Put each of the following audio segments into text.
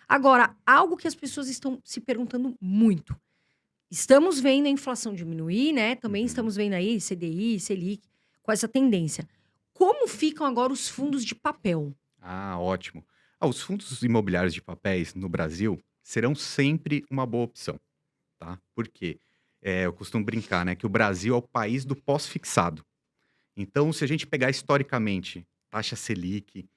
Agora, algo que as pessoas estão se perguntando muito. Estamos vendo a inflação diminuir, né? Também Uhum. estamos vendo aí CDI, Selic, com essa tendência. Como ficam agora os fundos de papel? Ah, ótimo. Os fundos imobiliários de papéis no Brasil serão sempre uma boa opção, tá? Porque eu costumo brincar, né, que o Brasil é o país do pós-fixado. Então, se a gente pegar historicamente taxa Selic,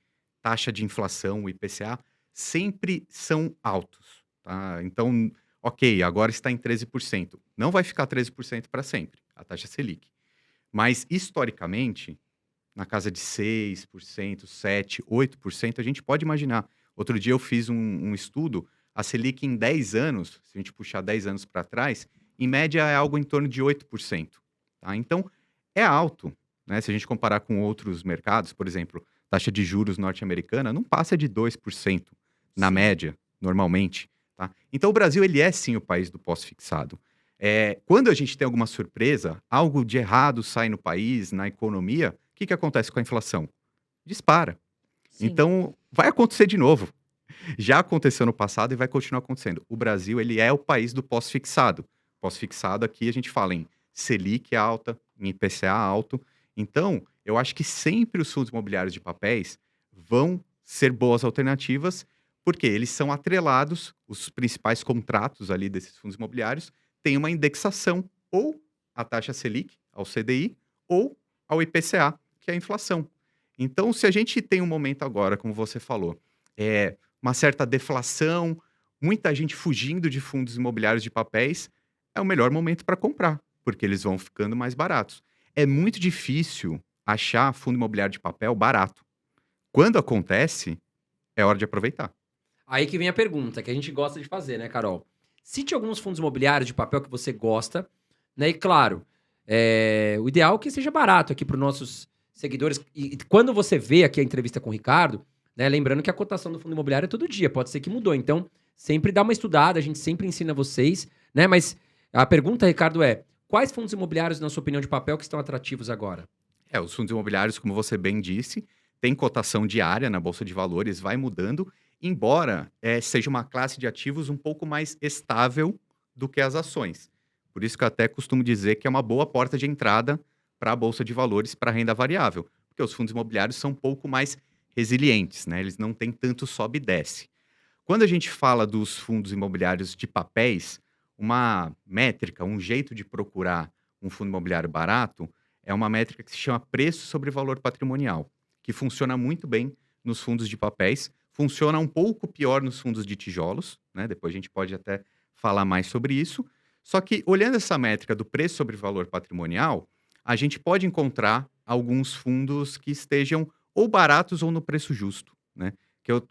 taxa de inflação, o IPCA, sempre são altos, tá? Então, ok, agora está em 13%. Não vai ficar 13% para sempre, a taxa Selic. Mas, historicamente, na casa de 6%, 7%, 8%, a gente pode imaginar. Outro dia eu fiz um estudo, a Selic em 10 anos, se a gente puxar 10 anos para trás, em média é algo em torno de 8%. Tá? Então, é alto. Né? Se a gente comparar com outros mercados, por exemplo, taxa de juros norte-americana não passa de 2% na Sim. média, normalmente. Tá? Então, o Brasil ele é sim o país do pós-fixado. Quando a gente tem alguma surpresa, algo de errado sai no país, na economia, o que acontece com a inflação? Dispara. Sim. Então, vai acontecer de novo. Já aconteceu no passado e vai continuar acontecendo. O Brasil, ele é o país do pós-fixado. Pós-fixado aqui a gente fala em Selic alta, em IPCA alto. Então, eu acho que sempre os fundos imobiliários de papéis vão ser boas alternativas, porque eles são atrelados, os principais contratos ali desses fundos imobiliários têm uma indexação ou à taxa Selic, ao CDI, ou ao IPCA, que é a inflação. Então, se a gente tem um momento agora, como você falou, uma certa deflação, muita gente fugindo de fundos imobiliários de papéis, é o melhor momento para comprar, porque eles vão ficando mais baratos. É muito difícil achar fundo imobiliário de papel barato. Quando acontece, é hora de aproveitar. Aí que vem a pergunta que a gente gosta de fazer, né, Carol? Cite alguns fundos imobiliários de papel que você gosta, né? E claro, o ideal é que seja barato aqui para os nossos seguidores. E quando você vê aqui a entrevista com o Ricardo, né? Lembrando que a cotação do fundo imobiliário é todo dia, pode ser que mudou. Então, sempre dá uma estudada, a gente sempre ensina vocês, né? Mas a pergunta, Ricardo, é: quais fundos imobiliários, na sua opinião, de papel que estão atrativos agora? Os fundos imobiliários, como você bem disse, tem cotação diária na bolsa de valores, vai mudando, embora seja uma classe de ativos um pouco mais estável do que as ações. Por isso que eu até costumo dizer que é uma boa porta de entrada para a bolsa de valores para renda variável, porque os fundos imobiliários são um pouco mais resilientes, né? Eles não têm tanto sobe e desce. Quando a gente fala dos fundos imobiliários de papéis, uma métrica, um jeito de procurar um fundo imobiliário barato é uma métrica que se chama preço sobre valor patrimonial, que funciona muito bem nos fundos de papéis, funciona um pouco pior nos fundos de tijolos, né? Depois a gente pode até falar mais sobre isso. Só que olhando essa métrica do preço sobre valor patrimonial, a gente pode encontrar alguns fundos que estejam ou baratos ou no preço justo, né?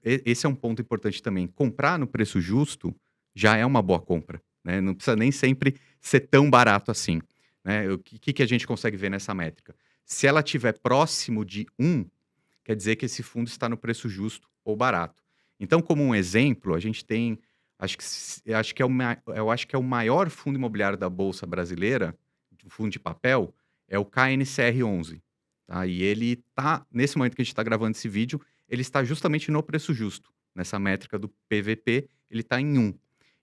Esse é um ponto importante também. Comprar no preço justo já é uma boa compra, né? Não precisa nem sempre ser tão barato assim, né? O que a gente consegue ver nessa métrica? Se ela estiver próximo de um, quer dizer que esse fundo está no preço justo ou barato. Então, como um exemplo, a gente tem, eu acho que é o maior fundo imobiliário da Bolsa Brasileira, um fundo de papel, é o KNCR11. Tá? E ele está, nesse momento que a gente está gravando esse vídeo, ele está justamente no preço justo. Nessa métrica do PVP, ele está em um.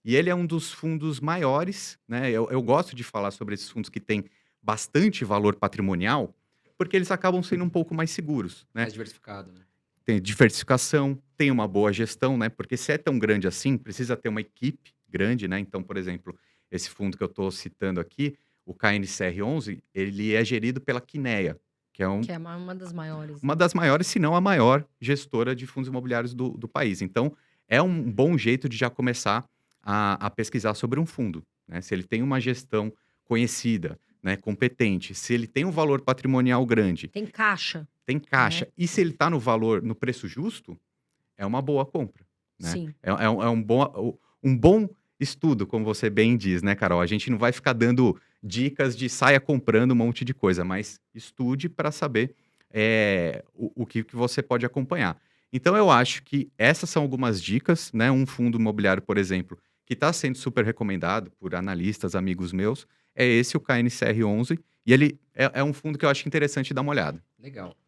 E ele é um dos fundos maiores, né? Eu gosto de falar sobre esses fundos que têm bastante valor patrimonial, porque eles acabam sendo um pouco mais seguros, né? Mais diversificado, né? Tem diversificação, tem uma boa gestão, né? Porque se é tão grande assim, precisa ter uma equipe grande, né? Então, por exemplo, esse fundo que eu estou citando aqui, o KNCR11, ele é gerido pela Quineia, que é Que é uma das maiores, uma né? das maiores, se não a maior gestora de fundos imobiliários do país. Então, é um bom jeito de já começar a pesquisar sobre um fundo, né? Se ele tem uma gestão conhecida, né, competente, se ele tem um valor patrimonial grande, Tem caixa, tem né? caixa, e se ele está no valor, no preço justo, é uma boa compra, né? Sim. É um bom estudo, como você bem diz, né, Carol? A gente não vai ficar dando dicas de saia comprando um monte de coisa, mas estude para saber o que você pode acompanhar. Então, eu acho que essas são algumas dicas, né? Um fundo imobiliário, por exemplo, que está sendo super recomendado por analistas, amigos meus, é esse, o KNCR11, e ele é um fundo que eu acho interessante dar uma olhada. Legal.